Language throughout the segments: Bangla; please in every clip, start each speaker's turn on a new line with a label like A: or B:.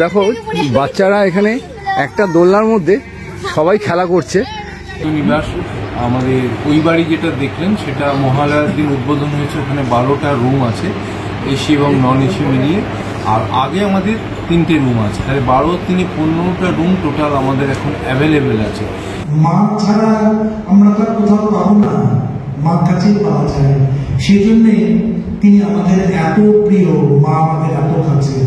A: দেখো বাচ্চারা এখানে একটা দোলনার মধ্যে সবাই খেলা করছে।
B: নিবাস আমাদের ওই বাড়ি যেটা দেখলেন সেটা মহালয়ার দিন উদ্বোধন হয়েছে। ওখানে 12টা রুম আছে, এসি এবং নন এসি মিলিয়ে। আর আগে আমাদের 3টে রুম আছে, তাহলে 12 আর 3 15টা রুম টোটাল আমাদের এখন অ্যাভেলেবেল আছে।
C: মা ছাড়া আমরা তো কোথাও পাবো না, মার কাছেই পাওয়া যায়। সেই জন্যে তিনি আমাদের এত প্রিয়, মা আমাদের এত কাছে।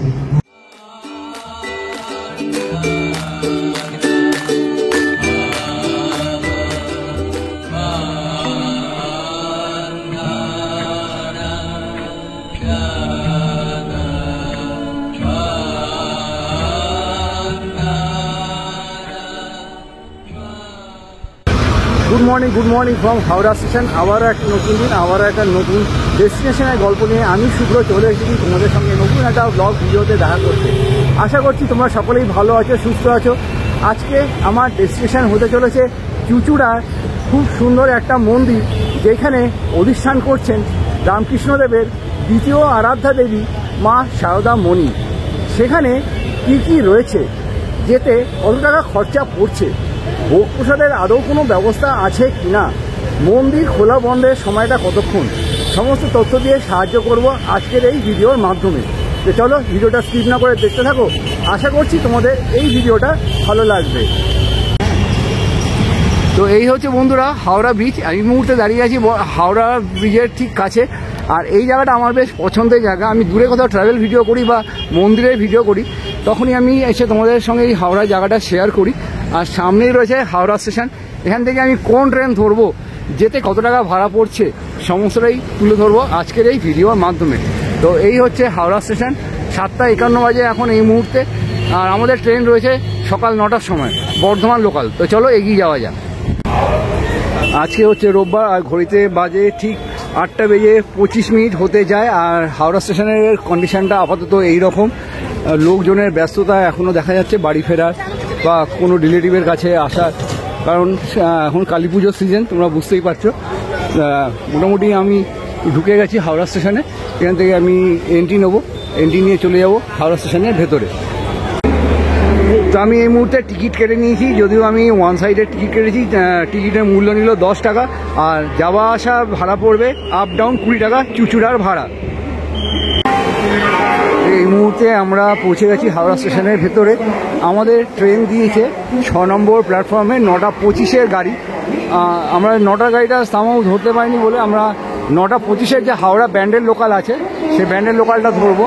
A: Good morning from Howrah station. আবারও একটা নতুন দিন, আবারও একটা নতুন ডেস্টিনেশনের গল্প নিয়ে আমি শুভ্র চলে এসেছি তোমাদের সঙ্গে নতুন একটা ব্লগ ভিডিওতে দেখা করতে। আশা করছি তোমরা সকলেই ভালো আছো, সুস্থ আছো। আজকে আমার ডেস্টিনেশন হতে চলেছে চুঁচুড়ার খুব সুন্দর একটা মন্দির, যেখানে অধিষ্ঠান করছেন রামকৃষ্ণদেবের দ্বিতীয় আরাধ্যা দেবী মা সারদা মণি। সেখানে কি কি রয়েছে, যেতে কত টাকা খরচা পড়ছে, ভোগ প্রসাদের আদৌ কোনো ব্যবস্থা আছে কিনা, মন্দির খোলা বন্ধের সময়টা কতক্ষণ, সমস্ত তথ্য দিয়ে সাহায্য করব আজকের এই ভিডিওর মাধ্যমে। তো চলো ভিডিওটা স্কিপ না করে দেখতে থাকো। আশা করছি তোমাদের এই ভিডিওটা ভালো লাগবে। তো এই হচ্ছে বন্ধুরা হাওড়া ব্রিজ। এই মুহূর্তে দাঁড়িয়ে আছি হাওড়া ব্রিজের ঠিক কাছে। আর এই জায়গাটা আমার বেশ পছন্দের জায়গা। আমি দূরে কোথাও ট্রাভেল ভিডিও করি বা মন্দিরের ভিডিও করি, তখনই আমি এসে তোমাদের সঙ্গে এই হাওড়া জায়গাটা শেয়ার করি। আর সামনেই রয়েছে হাওড়া স্টেশন। এখান থেকে আমি কোন ট্রেন ধরবো, যেতে কত টাকা ভাড়া পড়ছে, সমস্তটাই তুলে ধরবো আজকের এই ভিডিওর মাধ্যমে। তো এই হচ্ছে হাওড়া স্টেশন। 7:51 বাজে এখন এই মুহূর্তে। আর আমাদের ট্রেন রয়েছে সকাল 9টার সময়, বর্ধমান লোকাল। তো চলো এগিয়ে যাওয়া যাক। আজকে হচ্ছে রোববার, আর ঘড়িতে বাজে ঠিক 8:25 হতে যায়। আর হাওড়া স্টেশনের কন্ডিশনটা আপাতত এই রকম। লোকজনের ব্যস্ততা এখনও দেখা যাচ্ছে বাড়ি ফেরার বা কোনো রিলেটিভের কাছে আসার, কারণ এখন কালী পুজোর সিজন, তোমরা বুঝতেই পারছো। মোটামুটি আমি ঢুকে গেছি হাওড়া স্টেশনে। এখান থেকে আমি এন্ট্রি নেবো, এন্ট্রি নিয়ে চলে যাব হাওড়া স্টেশনের ভেতরে। তো আমি এই মুহূর্তে টিকিট কেটে নিয়েছি, যদিও আমি ওয়ান সাইডের টিকিট কেটেছি। টিকিটের মূল্য নিল 10 টাকা, আর যাওয়া আসা ভাড়া পড়বে আপ ডাউন 20 টাকা চুঁচুড়ার ভাড়া। এই মুহূর্তে আমরা পৌঁছে গেছি হাওড়া স্টেশনের ভেতরে। আমাদের ট্রেন দিয়েছে 6 নম্বর প্ল্যাটফর্মে 9:25 গাড়ি। আমরা 9টার গাড়িটা সামাও ধরতে পারিনি বলে আমরা 9:25 যে হাওড়া ব্যান্ডেল লোকাল আছে, সেই ব্যান্ডেল লোকালটা ধরবো।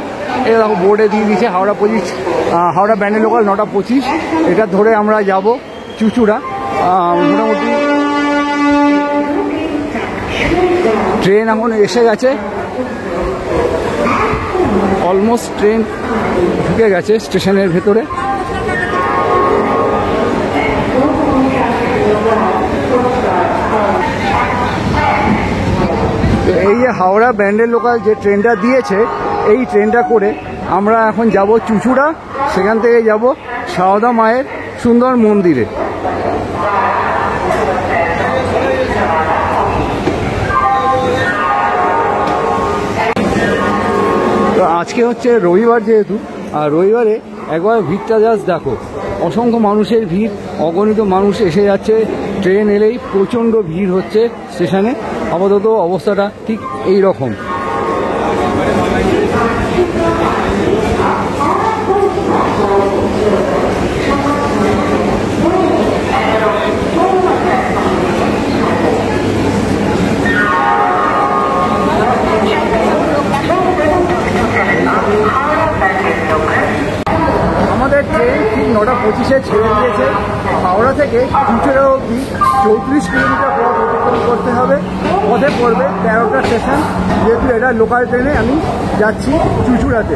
A: এই দেখো বোর্ডে দিয়ে দিয়েছে হাওড়া ব্যান্ডেল লোকাল 9:25। এটা ধরে আমরা যাব চুঁচুড়া। মোটামুটি ট্রেন এখন এসে গেছে, অলমোস্ট ট্রেন ঢুকে গেছে স্টেশনের ভেতরে। এই যে হাওড়া ব্যান্ডেল লোকাল যে ট্রেনটা দিয়েছে, এই ট্রেনটা করে আমরা এখন যাব চুঁচুড়া। সেখান থেকে যাব সারদা মায়ের সুন্দর মন্দিরে। তো আজকে হচ্ছে রবিবার যেহেতু, আর রবিবারে একবার ভিড়টা জাস্ট দেখো, অসংখ্য মানুষের ভিড়, অগণিত মানুষ এসে যাচ্ছে। ট্রেন এলেই প্রচণ্ড ভিড় হচ্ছে স্টেশনে। আপাতত অবস্থাটা ঠিক এই রকম। আমাদের ট্রেন ঠিক 9:25 ছেড়ে দিয়েছে। হাওড়া থেকে চুঁচুড়া অবধি 34 কিলোমিটার পথ অতিক্রম করতে হবে। পথে পড়বে 13টা স্টেশন। যেহেতু এটা লোকাল ট্রেনে আমি যাচ্ছি চুঁচুড়াতে।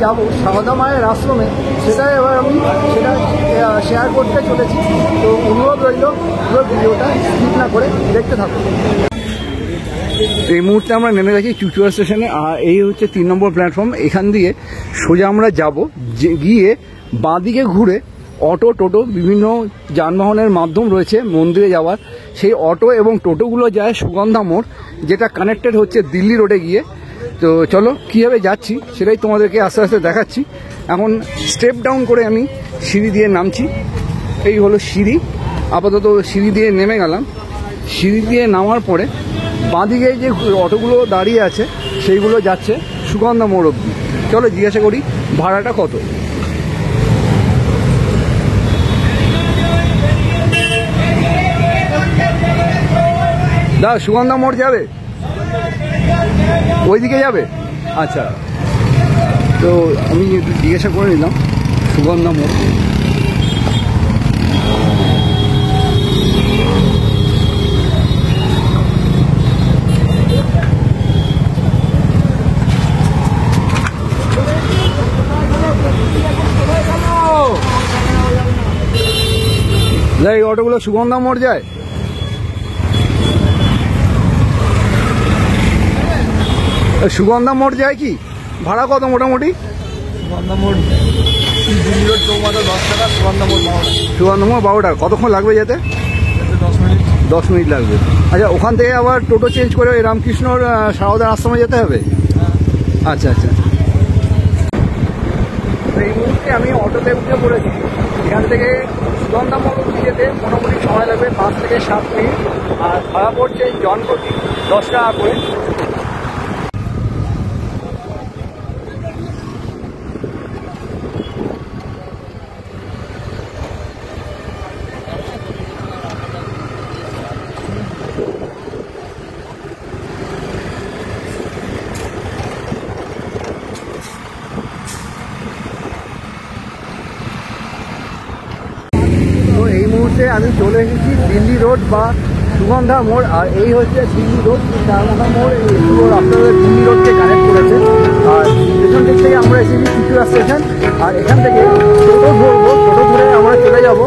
A: যাব সারদা মায়ের আশ্রমে, সেটাই এবার আমি সেটা শেয়ার করতে চলেছি। তো অনুরোধ রইল পুরো ভিডিওটা স্কিপ না করে দেখতে থাকুন। এই মুহূর্তে আমরা নেমে গেছি চুচুড়া স্টেশনে, আর এই হচ্ছে 3 নম্বর প্ল্যাটফর্ম। এখান দিয়ে সোজা আমরা যাব, গিয়ে বাঁদিকে ঘুরে অটো টোটো বিভিন্ন যানবাহনের মাধ্যম রয়েছে মন্দিরে যাওয়ার। সেই অটো এবং টোটোগুলো যায় সুগন্ধা মোড়, যেটা কানেক্টেড হচ্ছে দিল্লি রোডে গিয়ে। তো চলো কীভাবে যাচ্ছি সেটাই তোমাদেরকে আস্তে আস্তে দেখাচ্ছি। এখন স্টেপ ডাউন করে আমি সিঁড়ি দিয়ে নামছি। এই হলো সিঁড়ি, আপাতত সিঁড়ি দিয়ে নেমে গেলাম। সিঁড়ি দিয়ে নামার পরে বাঁদিকে যে অটোগুলো দাঁড়িয়ে আছে সেইগুলো যাচ্ছে সুগন্ধা মোড় অবধি। চলো জিজ্ঞাসা করি ভাড়াটা কত। দা সুগন্ধা মোড় যাবে, ওইদিকে যাবে? আচ্ছা, তো আমি একটু জিজ্ঞাসা করে নিলাম সুগন্ধা মোড়। এই অটোগুলো সুগন্ধা মোড় যায়? সুগন্ধা মোড় যায় কি? ভাড়া কত মোটামুটি?
D: সুগন্ধা মোড় দিল্লি রোড চৌমাথা 10 টাকা, সুগন্ধা মোড় 12 টাকা।
A: সুগন্ধা মোড় 12 টাকা। কতক্ষণ লাগবে যেতে?
D: 10 মিনিট।
A: 10 মিনিট লাগবে। আচ্ছা, ওখান থেকে আবার টোটো চেঞ্জ করে ওই রামকৃষ্ণর সারদার আশ্রমে যেতে হবে? আচ্ছা আচ্ছা। এই মুহূর্তে আমি অটোতে উঠে পড়েছি। এখান থেকে সুগন্ধা মোড় অবধি যেতে মোটামুটি সময় লাগবে 5 থেকে 7 মিনিট। আর ভাড়া পড়ছে জনপ্রতি 10 টাকা করে। আমি চলে এসেছি দিল্লি রোড বা সুগন্ধা মোড়। আর এই হচ্ছে দিল্লি রোড, সুগন্ধা মোড় এই পুরো রাস্তাটা দিল্লি রোডকে কানেক্ট করেছে। আর পেছন দিক থেকে আমরা এসেছি চুচুড়া স্টেশন। আর এখান থেকে টোটো ধরবো, টোটো ধরে আমরা চলে যাব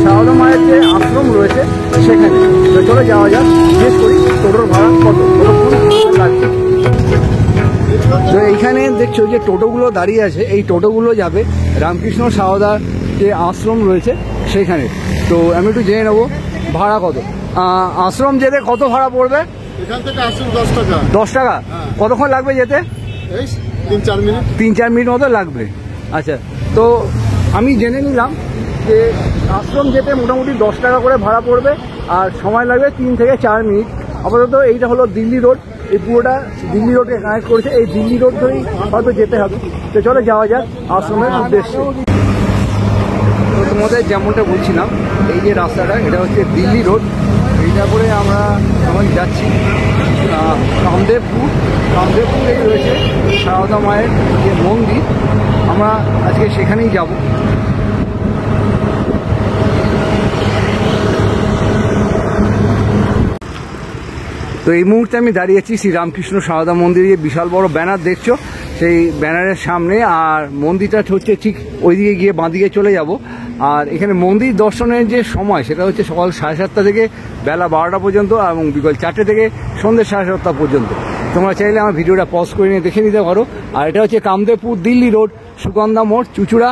A: সারদা মায়ের যে আশ্রম রয়েছে সেখানে। তো চলে যাওয়া যাক, জিজ্ঞেস করি টোটোর ভাড়া কত, কতক্ষণ লাগবে। তো এইখানে দেখছো যে টোটোগুলো দাঁড়িয়ে আছে, এই টোটোগুলো যাবে রামকৃষ্ণ সারদার যে আশ্রম রয়েছে সেখানে। তো আমি একটু জেনে নেবো ভাড়া কত। আশ্রম যেতে কত ভাড়া পড়বে?
E: এখান থেকে আশ্রম 10 টাকা।
A: 10 টাকা। কতক্ষণ লাগবে যেতে?
E: এই 3-4 মিনিট।
A: 3-4 মিনিট মতো লাগবে। আচ্ছা, তো আমি জেনে নিলাম যে আশ্রম যেতে মোটামুটি 10 টাকা করে ভাড়া পড়বে আর সময় লাগবে 3 থেকে 4 মিনিট। আপাতত এইটা হলো দিল্লি রোড, এই পুরোটা দিল্লি রোডকে কানেক্ট করেছে। এই দিল্লি রোড ধরেই হয়তো যেতে হবে। তো চলে যাওয়া যাক আশ্রমের উদ্দেশ্যে। তো তোমাদের যেমনটা বলছিলাম, এই যে রাস্তাটা এটা হচ্ছে দিল্লি রোড। এইটা করে আমরা এখন যাচ্ছি কামদেবপুর। কামদেবপুরে রয়েছে সারদা মায়ের যে মন্দির, আমরা আজকে সেখানেই যাব। তো এই মুহূর্তে আমি দাঁড়িয়েছি শ্রী রামকৃষ্ণ সারদা মন্দিরে। বিশাল বড় ব্যানার দেখছো, সেই ব্যানারের সামনে। আর মন্দিরটা হচ্ছে ঠিক ওইদিকে গিয়ে বাঁদিকে চলে যাব। আর এখানে মন্দির দর্শনের যে সময় সেটা হচ্ছে সকাল 7:30 থেকে বেলা 12টা পর্যন্ত এবং বিকাল 4টে থেকে সন্ধ্যে 7:30 পর্যন্ত। তোমরা চাইলে আমার ভিডিওটা পজ করে নিয়ে দেখে নিতে পারো। আর এটা হচ্ছে কামদেবপুর দিল্লি রোড, সুগন্ধা মোড়, চুচুড়া।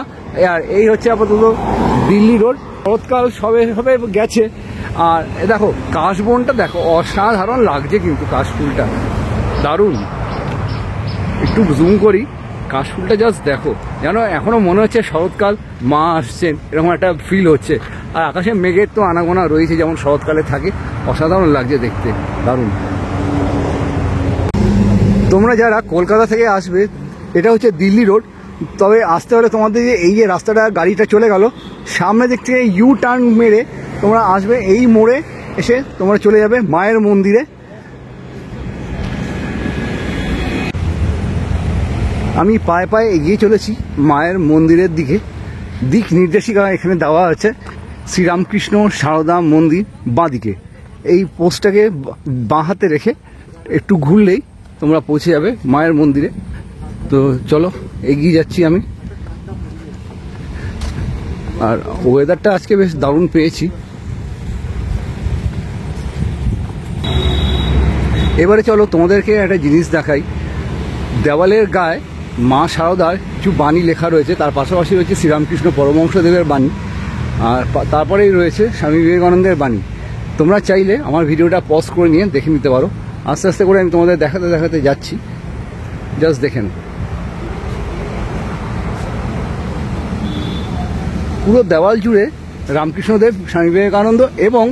A: আর এই হচ্ছে আপাতত দিল্লি রোড। শরৎকাল সবে সবে গেছে। আর দেখো কাশবনটা দেখো, অসাধারণ লাগছে কিন্তু কাশফুলটা, দারুণ। একটু জুম করি, কাশফুলটা জাস্ট দেখো, যেন এখনো মনে হচ্ছে শরৎকাল, মা আসছেন, এরকম একটা ফিল হচ্ছে। আর আকাশে মেঘের তো আনাগোনা রয়েছে যেমন শরৎকালে থাকে। অসাধারণ লাগছে দেখতে, দারুণ। তোমরা যারা কলকাতা থেকে আসবে, এটা হচ্ছে দিল্লি রোড। তবে আসতে হলে তোমাদের এই যে রাস্তাটা গাড়িটা চলে গেল, সামনে দিক থেকে ইউ টার্ন মেরে তোমরা আসবে, এই মোড়ে এসে তোমরা চলে যাবে মায়ের মন্দিরে। আমি পায়ে পায়ে এগিয়ে চলেছি মায়ের মন্দিরের দিকে। দিক নির্দেশিকা এখানে দেওয়া আছে, শ্রীরামকৃষ্ণ সারদা মন্দির বাঁদিকে। এই পোস্টটাকে বাঁ হাতে রেখে একটু ঘুরলেই তোমরা পৌঁছে যাবে মায়ের মন্দিরে। তো চলো এগিয়ে যাচ্ছি আমি। আর ওয়েদারটা আজকে বেশ দারুণ পেয়েছি। এবারে চলো তোমাদেরকে একটা জিনিস দেখাই। দেওয়ালের গায়ে মা শারদার কিছু বাণী লেখা রয়েছে, তার পাশাপাশি রয়েছে শ্রীরামকৃষ্ণ পরমহংসদেবের বাণী, আর তারপরেই রয়েছে স্বামী বিবেকানন্দের বাণী। তোমরা চাইলে আমার ভিডিওটা পজ করে নিয়ে দেখে নিতে পারো। আস্তে আস্তে করে আমি তোমাদের দেখাতে দেখাতে যাচ্ছি, জাস্ট দেখেন। পুরো দেওয়াল জুড়ে রামকৃষ্ণদেব, স্বামী বিবেকানন্দ এবং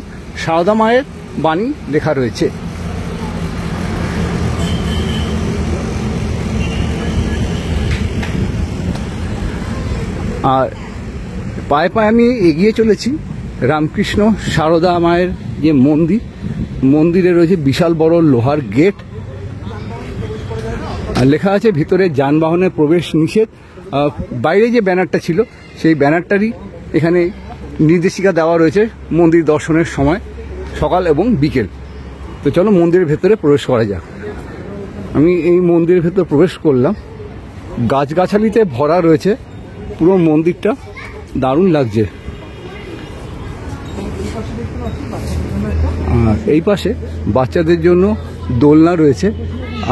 A: সারদা মায়ের বাণী লেখা রয়েছে। আর পায়ে পায়ে আমি এগিয়ে চলেছি রামকৃষ্ণ সারদা মায়ের যে মন্দিরে রয়েছে বিশাল বড় লোহার গেট, আর লেখা আছে ভিতরে যানবাহনের প্রবেশ নিষেধ। বাইরে যে ব্যানারটা ছিল সেই ব্যানারটারই এখানে নির্দেশিকা দেওয়া রয়েছে মন্দির দর্শনের সময়, সকাল এবং বিকেল। তো চলো মন্দিরের ভেতরে প্রবেশ করা যাক। আমি এই মন্দিরের ভেতর প্রবেশ করলাম। গাছগাছালিতে ভরা রয়েছে পুরো মন্দিরটা, দারুণ লাগছে। আর এই পাশে বাচ্চাদের জন্য দোলনা রয়েছে,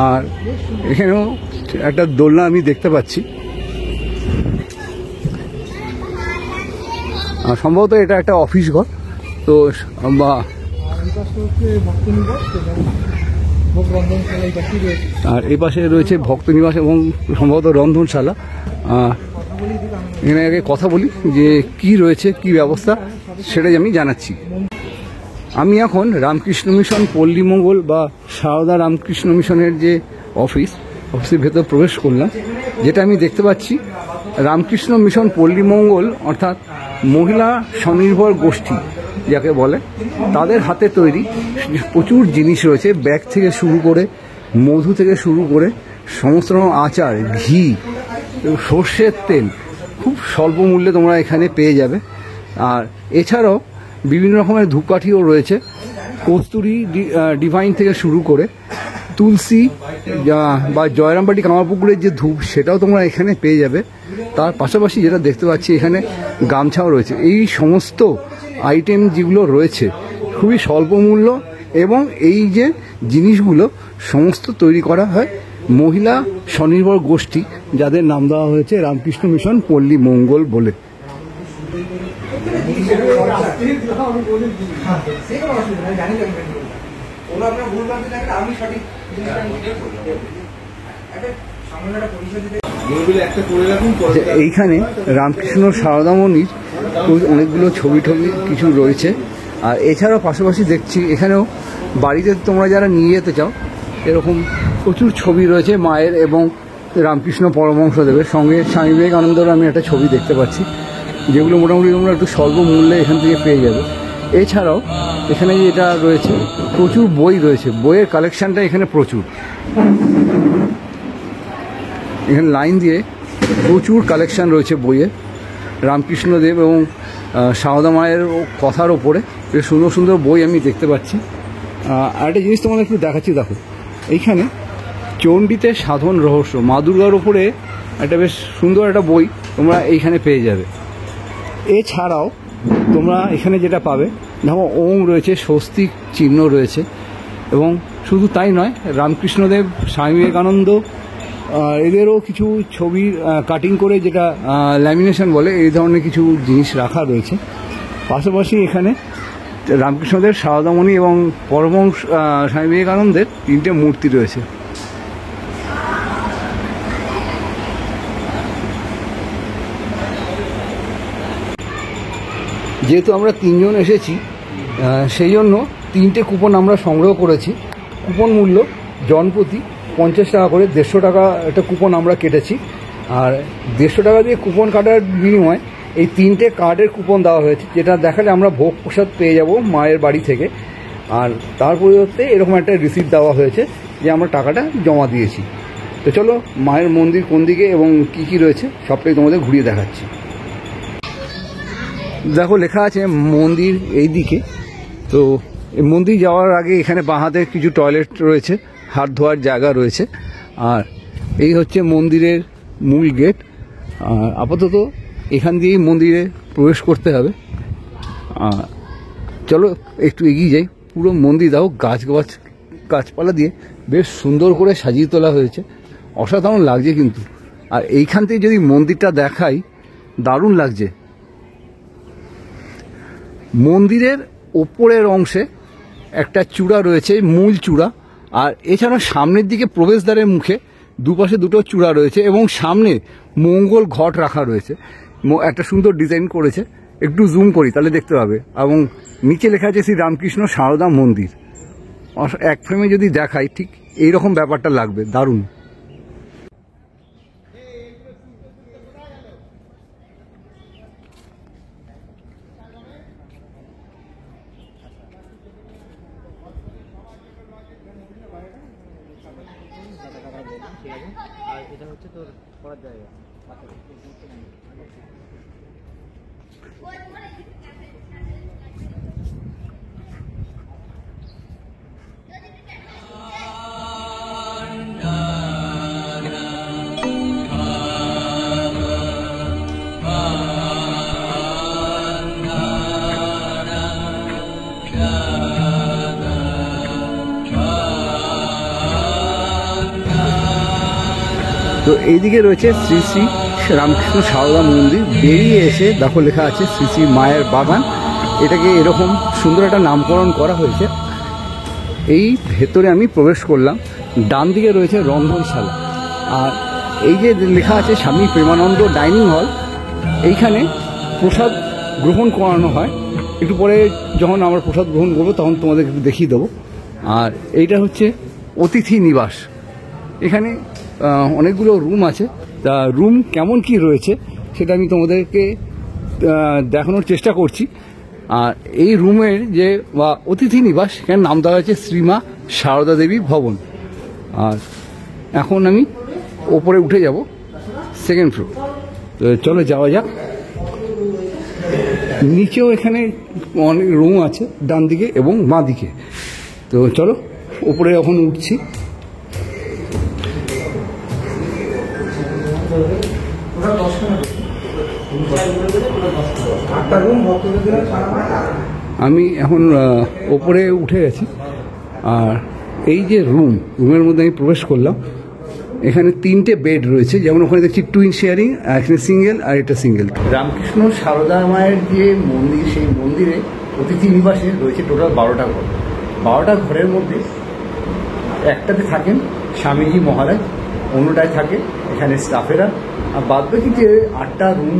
A: আর এখানেও একটা দোলনা আমি দেখতে পাচ্ছি। আর সম্ভবত এটা একটা অফিস ঘর, তো বা আর এই পাশে রয়েছে ভক্ত নিবাস এবং সম্ভবত রন্ধনশালা। এখানে আগে কথা বলি যে কি রয়েছে, কি ব্যবস্থা, সেটাই আমি জানাচ্ছি। আমি এখন রামকৃষ্ণ মিশন পল্লীমঙ্গল বা সারদা রামকৃষ্ণ মিশনের যে অফিসের ভেতর প্রবেশ করলাম। যেটা আমি দেখতে পাচ্ছি, রামকৃষ্ণ মিশন পল্লীমঙ্গল অর্থাৎ মহিলা স্বনির্ভর গোষ্ঠী যাকে বলে, তাদের হাতে তৈরি প্রচুর জিনিস রয়েছে। ব্যাগ থেকে শুরু করে, মধু থেকে শুরু করে সমস্ত রকম আচার, ঘি, সর্ষের তেল খুব স্বল্প মূল্যে তোমরা এখানে পেয়ে যাবে। আর এছাড়াও বিভিন্ন রকমের ধূপকাঠিও রয়েছে, কস্তুরি ডিভাইন থেকে শুরু করে তুলসী বা জয়রামবাটি কামারপুকুরের যে ধূপ, সেটাও তোমরা এখানে পেয়ে যাবে। তার পাশাপাশি যেটা দেখতে পাচ্ছি এখানে গামছাও রয়েছে। এই সমস্ত আইটেম যেগুলো রয়েছে খুবই স্বল্প মূল্য, এবং এই যে জিনিসগুলো সমস্ত তৈরি করা হয় মহিলা স্বনির্ভর গোষ্ঠী, যাদের নাম দেওয়া হয়েছে রামকৃষ্ণ মিশন পল্লী মঙ্গল বলে। এইখানে রামকৃষ্ণ সারদামণির অনেকগুলো ছবি কিছু রয়েছে। আর এছাড়াও পাশাপাশি দেখছি এখানেও বাড়িতে তোমরা যারা নিয়ে যেতে চাও, এরকম প্রচুর ছবি রয়েছে মায়ের এবং রামকৃষ্ণ পরমহংসদেবের। সঙ্গে স্বামী বিবেকানন্দের আমি একটা ছবি দেখতে পাচ্ছি, যেগুলো মোটামুটি তোমরা একটু স্বল্প মূল্যে এখান থেকে পেয়ে যাবে। এছাড়াও এখানে যেটা রয়েছে, প্রচুর বই রয়েছে, বইয়ের কালেকশানটা এখানে প্রচুর। এখানে লাইন দিয়ে প্রচুর কালেকশান রয়েছে বইয়ের, রামকৃষ্ণদেব এবং সারদা মায়ের কথার ওপরে বেশ সুন্দর সুন্দর বই আমি দেখতে পাচ্ছি। আর একটা জিনিস তোমাদের একটু দেখাচ্ছি, দেখো এইখানে চণ্ডীতে সাধন রহস্য, মা দুর্গার ওপরে একটা বেশ সুন্দর একটা বই তোমরা এইখানে পেয়ে যাবে। এছাড়াও তোমরা এখানে যেটা পাবে, দেখো ওম রয়েছে, স্বস্তিক চিহ্ন রয়েছে, এবং শুধু তাই নয়, রামকৃষ্ণদেব, স্বামী বিবেকানন্দ এদেরও কিছু ছবি কাটিং করে, যেটা ল্যামিনেশন বলে, এই ধরনের কিছু জিনিস রাখা রয়েছে। পাশাপাশি এখানে রামকৃষ্ণদেব, সারদামণি এবং পরমহংস স্বামী বিবেকানন্দের 3টে মূর্তি রয়েছে। যেহেতু আমরা 3 জন এসেছি, সেই জন্য 3টে কুপন আমরা সংগ্রহ করেছি। কুপন মূল্য জনপ্রতি 50 টাকা করে, 150 টাকা একটা কুপন আমরা কেটেছি। আর 150 টাকা দিয়ে কুপন কাটার বিনিময়ে এই 3টে কার্ডের কুপন দেওয়া হয়েছে, যেটা দেখালে আমরা ভোগ প্রসাদ পেয়ে যাব মায়ের বাড়ি থেকে। আর তার পরিবর্তে এরকম একটা রিসিপ্ট দেওয়া হয়েছে যে আমরা টাকাটা জমা দিয়েছি। তো চলো মায়ের মন্দির কোন দিকে এবং কি কি রয়েছে সবটাই তোমাদের ঘুরিয়ে দেখাচ্ছি। দেখো লেখা আছে মন্দির এই দিকে। তো মন্দির যাওয়ার আগে এখানে বাঁ হাতে কিছু টয়লেট রয়েছে, হাত ধোয়ার জায়গা রয়েছে। আর এই হচ্ছে মন্দিরের মূল গেট। আপাতত এখান দিয়েই মন্দিরে প্রবেশ করতে হবে। চলো একটু এগিয়ে যাই। পুরো মন্দির দাও গাছপালা দিয়ে বেশ সুন্দর করে সাজিয়ে তোলা হয়েছে, অসাধারণ লাগছে কিন্তু। আর এইখান থেকে যদি মন্দিরটা দেখাই, দারুণ লাগছে। মন্দিরের ওপরের অংশে একটা চূড়া রয়েছে, মূল চূড়া, আর এছাড়া সামনের দিকে প্রবেশদ্বারের মুখে দুপাশে দুটো চূড়া রয়েছে এবং সামনে মঙ্গল ঘট রাখা রয়েছে। একটা সুন্দর ডিজাইন করেছে, একটু জুম করি তাহলে দেখতে পাবে। এবং নিচে লেখা আছে শ্রী রামকৃষ্ণ সারদা মন্দির। এক ফ্রেমে যদি দেখাই ঠিক এইরকম ব্যাপারটা লাগবে, দারুণ।
D: আর এটা হচ্ছে তোর পড়ার জায়গা।
A: তো এইদিকে রয়েছে শ্রী শ্রী রামকৃষ্ণ সারদা মন্দির। বেরিয়ে এসে দেখো লেখা আছে শ্রী শ্রী মায়ের বাগান। এটাকে এরকম সুন্দর একটা নামকরণ করা হয়েছে। এই ভেতরে আমি প্রবেশ করলাম। ডান দিকে রয়েছে রন্ধনশালা, আর এই যে লেখা আছে স্বামী প্রেমানন্দ ডাইনিং হল, এইখানে প্রসাদ গ্রহণ করানো হয়। একটু পরে যখন আমরা প্রসাদ গ্রহণ করবো তখন তোমাদের একটু দেখিয়ে দেবো। আর এইটা হচ্ছে অতিথি নিবাস। এখানে অনেকগুলো রুম আছে। তা রুম কেমন কি রয়েছে সেটা আমি তোমাদেরকে দেখানোর চেষ্টা করছি। আর এই রুমের যে বা অতিথি নিবাস, এখানে নাম দেওয়া হয়েছে শ্রীমা সারদা দেবী ভবন। আর এখন আমি ওপরে উঠে যাব, সেকেন্ড ফ্লোর। তো চলো যাওয়া যাক। নিচেও এখানে অনেক রুম আছে, ডান দিকে এবং বাঁ দিকে। তো চলো ওপরে এখন উঠছি। আমি এখন ওপরে উঠে গেছি। আর এই যে রুমের মধ্যে আমি প্রবেশ করলাম। এখানে 3টে বেড রয়েছে, যেমন ওখানে দেখছি টুইন শেয়ারিং, আর এখানে সিঙ্গেল, আর এটা সিঙ্গেল। রামকৃষ্ণ সারদা মায়ের যে মন্দির, সেই মন্দিরে অতিথি নিবাসে রয়েছে টোটাল 12টা ঘর। 12টা ঘরের মধ্যে একটাতে থাকেন স্বামীজি মহারাজ, অন্যটায় থাকে এখানে স্টাফেরা। আর বাদ বাকি যে 8টা রুম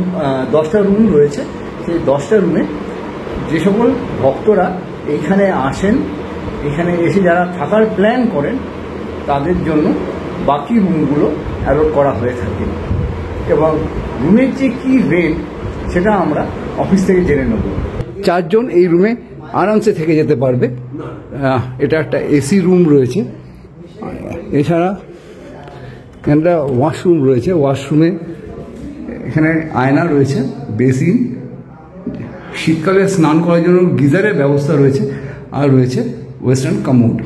A: 10টা রুম রয়েছে, সেই 10টা রুমে যে সকল ভক্তরা এইখানে আসেন, এখানে এসে যারা থাকার প্ল্যান করেন তাদের জন্য বাকি রুমগুলো অ্যালট করা হয়ে থাকে। এবং রুমের যে কী রেন্ট সেটা আমরা অফিস থেকে জেনে নেব। 4 জন এই রুমে আরামসে থেকে যেতে পারবে। এটা একটা এসি রুম রয়েছে। এছাড়া একটা ওয়াশরুম রয়েছে। ওয়াশরুমে এখানে আয়না রয়েছে, বেসিন, শীতকালে স্নান করার জন্য গিজারের ব্যবস্থা রয়েছে, আর রয়েছে ওয়েস্টার্ন কমোড।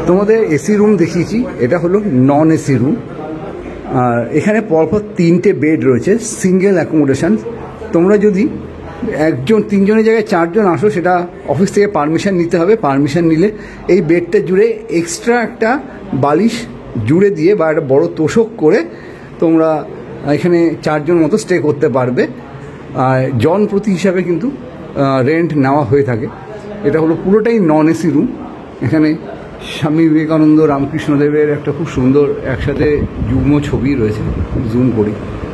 A: তোমাদের এসি রুম দেখিয়েছি, এটা হলো নন এসি রুম। আর এখানে পরপর 3টে বেড রয়েছে, সিঙ্গেল অ্যাকোমোডেশন। তোমরা যদি 3জনের জায়গায় 4 জন আসো, সেটা অফিস থেকে পারমিশন নিতে হবে। পারমিশন নিলে এই বেডটা জুড়ে এক্সট্রা একটা বালিশ জুড়ে দিয়ে বা একটা বড় তোষক করে তোমরা এখানে 4 জন মতো স্টে করতে পারবে। আর জন প্রতি হিসাবে কিন্তু রেন্ট নেওয়া হয়ে থাকে। এটা হলো পুরোটাই নন এসি রুম। এখানে স্বামী বিবেকানন্দ, রামকৃষ্ণদেবের একটা খুব সুন্দর একসাথে যুগ্ম ছবি রয়েছে। জুম করি,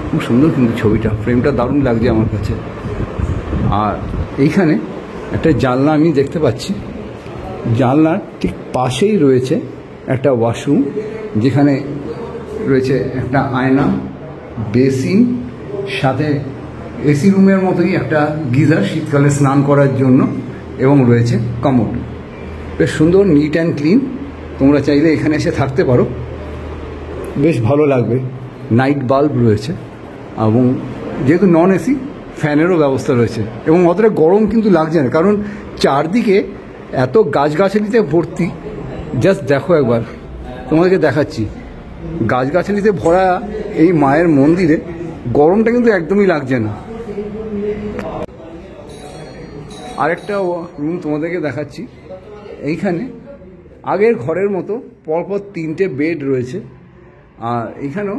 A: খুব সুন্দর কিন্তু ছবিটা, ফ্রেমটা দারুণ লাগছে আমার কাছে। আর এইখানে একটা জানলা আমি দেখতে পাচ্ছি। জানলার ঠিক পাশেই রয়েছে একটা ওয়াশরুম, যেখানে রয়েছে একটা আয়না, বেসিন, সাথে এসি রুমের মতোই একটা গিজার শীতকালে স্নান করার জন্য, এবং রয়েছে কমোড। বেশ সুন্দর, নিট অ্যান্ড ক্লিন। তোমরা চাইলে এখানে এসে থাকতে পারো, বেশ ভালো লাগবে। নাইট বাল্ব রয়েছে, এবং যেহেতু নন এসি, ফ্যানেরও ব্যবস্থা রয়েছে। এবং অতটা গরম কিন্তু লাগছে না, কারণ চারদিকে এত গাছগাছালিতে ভর্তি। জাস্ট দেখো একবার, তোমাদেরকে দেখাচ্ছি। গাছগাছালিতে ভরা এই মায়ের মন্দিরে গরমটা কিন্তু একদমই লাগছে না। আরেকটা রুম তোমাদেরকে দেখাচ্ছি। এইখানে আগের ঘরের মতো পরপর 3টে বেড রয়েছে, আর এখানেও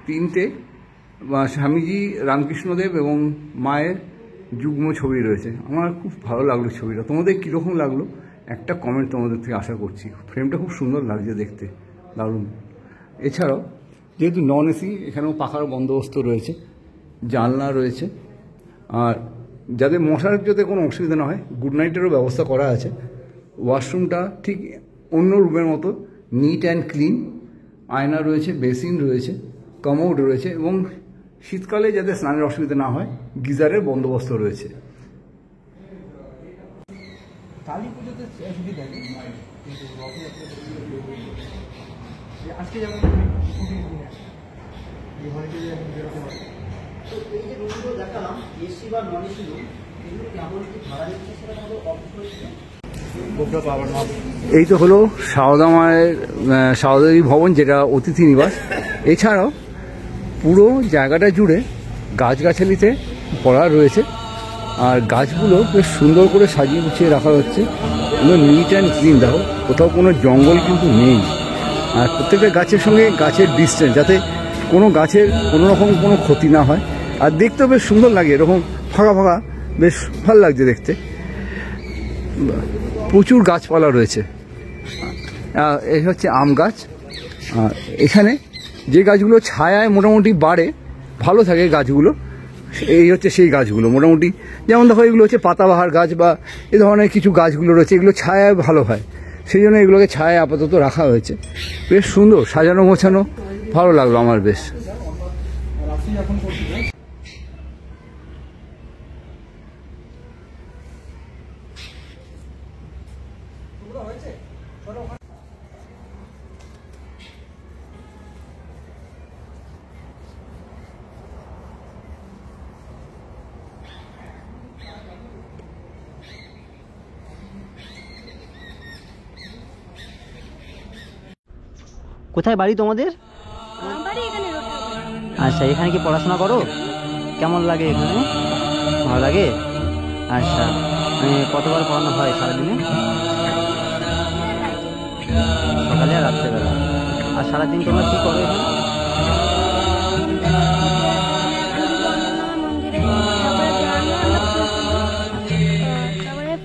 A: 3টে স্বামীজি রামকৃষ্ণদেব এবং মায়ের যুগ্ম ছবি রয়েছে। আমার খুব ভালো লাগলো ছবিটা। তোমাদের কীরকম লাগলো একটা কমেন্ট তোমাদের থেকে আশা করছি। ফ্রেমটা খুব সুন্দর লাগছে দেখতে, দারুণ। এছাড়াও যেহেতু নন এসি, এখানেও পাখার বন্দোবস্ত রয়েছে, জানলা রয়েছে, আর যাতে মশার যাতে কোনো অসুবিধা না হয় গুড নাইটেরও ব্যবস্থা করা আছে। ওয়াশরুমটা ঠিক অন্য রুমের মতো নিট অ্যান্ড ক্লিন, আয়না রয়েছে, বেসিন রয়েছে, কমোড রয়েছে, এবং শীতকালে যাতে স্নানের অসুবিধা না হয় গিজারের বন্দোবস্ত রয়েছে।
D: কালী পুজোতে সুবিধা নেই, কিন্তু আজকে যেমন ছুটির দিন আছে, এই হলিডে বেরোতে পারে। তো এই যে রুমগুলো দেখালাম, এসি বা নন এসি রুম, এগুলো কেমন কি ভাড়া নিচ্ছে সেটা আমাদের অবশ্যই।
A: এই তো হলো সারদা মায়ের সারদাদেবী ভবন, যেটা অতিথি নিবাস। এছাড়াও পুরো জায়গাটা জুড়ে গাছগাছালিতে ভরা রয়েছে, আর গাছগুলো বেশ সুন্দর করে সাজিয়ে গুছিয়ে রাখা হচ্ছে, নিট অ্যান্ড ক্লিন। দেখো কোথাও কোনো জঙ্গল কিন্তু নেই, আর প্রত্যেকটা গাছের সঙ্গে গাছের ডিস্টেন্স, যাতে কোনো গাছের কোনো রকম কোনো ক্ষতি না হয়। আর দেখতেও বেশ সুন্দর লাগে, এরকম ফাঁকা ফাঁকা, বেশ ভালো লাগছে দেখতে। প্রচুর গাছপালা রয়েছে। এই হচ্ছে আম গাছ। আর এখানে যে গাছগুলো ছায়ায় মোটামুটি বাড়ে, ভালো থাকে গাছগুলো, এই হচ্ছে সেই গাছগুলো। মোটামুটি যেমন দেখো এগুলো হচ্ছে পাতাবাহার গাছ বা এই ধরনের কিছু গাছগুলো রয়েছে, এগুলো ছায়ায় ভালো হয়, সেই জন্য এগুলোকে ছায়ায় আপাতত রাখা হয়েছে। বেশ সুন্দর সাজানো গোছানো, ভালো লাগলো আমার বেশ।
F: কোথায় বাড়ি তোমাদের? আচ্ছা, এখানে কি পড়াশোনা করো? কেমন লাগে এখানে? ভালো লাগে। আচ্ছা, কতবার পড়ানো হয় সারাদিনে? সকালে আর রাত্রেবেলা। আর সারাদিন তোমরা কি করো এখানে?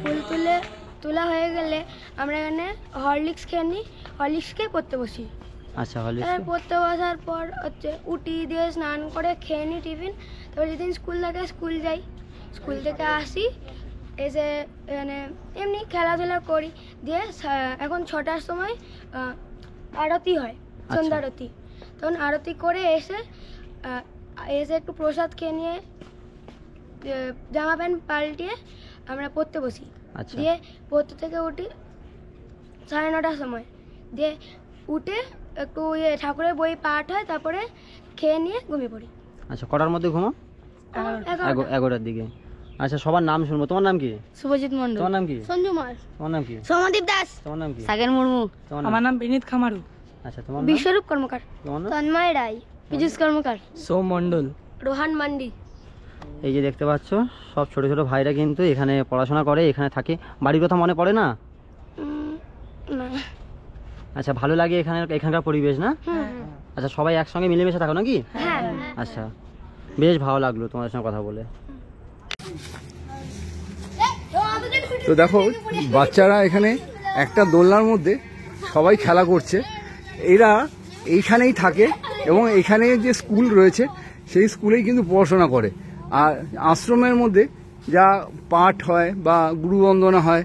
G: ফুল তোলা হয়ে গেলে আমরা এখানে হরলিক্স খেয়ে নিই, হরলিক্স খেয়ে পড়তে বসি।
F: আচ্ছা, হরলিক্স
G: পড়তে বসার পর হচ্ছে উঠি, দিয়ে স্নান করে খেয়ে নিই টিফিন। তারপর যেদিন স্কুল থাকে স্কুল যাই, স্কুল থেকে আসি, এসে এখানে এমনি খেলাধুলা করি। দিয়ে এখন 6টার সময় আরতি হয়, সন্ধ্যা আরতি। তখন আরতি করে এসে একটু প্রসাদ খেয়ে নিয়ে জামা প্যান্ট পাল্টিয়ে আমরা পড়তে বসি। দিয়ে পড়তে থেকে উঠি 9:30টার সময়, দিয়ে উঠে একটু ঠাকুরের বই পাঠ হয়, তারপরে খেয়ে নিয়ে ঘুমিয়ে পড়ি।
F: আচ্ছা, কটার মধ্যে ঘুমো? 11টার দিকে। আচ্ছা, সবার নাম শুনবো। তোমার নাম কি?
G: শুভজিৎ মন্ডল।
F: তোমার নাম কি?
G: সঞ্জু মাস।
F: তোমার নাম কি?
G: সৌমদীপ দাস।
F: তোমার নাম কি?
G: সাগর মুর্মু।
F: আমার
H: নাম বিনীত খামারু।
F: আচ্ছা, তোমার নাম?
G: বিশ্বরূপ কর্মকার।
F: তোমার নাম?
G: তন্ময় রায়। পীযুষ কর্মকার।
H: সোম মন্ডল।
G: রোহান মান্ডি।
F: এই যে দেখতে পাচ্ছ, সব ছোট ছোট ভাইরা কিন্তু এখানে পড়াশোনা করে, এখানে থাকে। বাড়ির কথা মনে পড়ে না?
G: না।
F: আচ্ছা, ভালো লাগে এখানকার পরিবেশ না? আচ্ছা, সবাই একসঙ্গে মিলেমিশে থাকো নাকি?
G: হ্যাঁ।
F: আচ্ছা, বেশ ভালো লাগলো তোমাদের সঙ্গে কথা বলে।
A: তো দেখো বাচ্চারা এখানে একটা দোলনার মধ্যে সবাই খেলা করছে। এরা এইখানেই থাকে এবং এখানে যে স্কুল রয়েছে সেই স্কুলেই কিন্তু পড়াশোনা করে। আর আশ্রমের মধ্যে যা পাঠ হয় বা গুরুবন্দনা হয়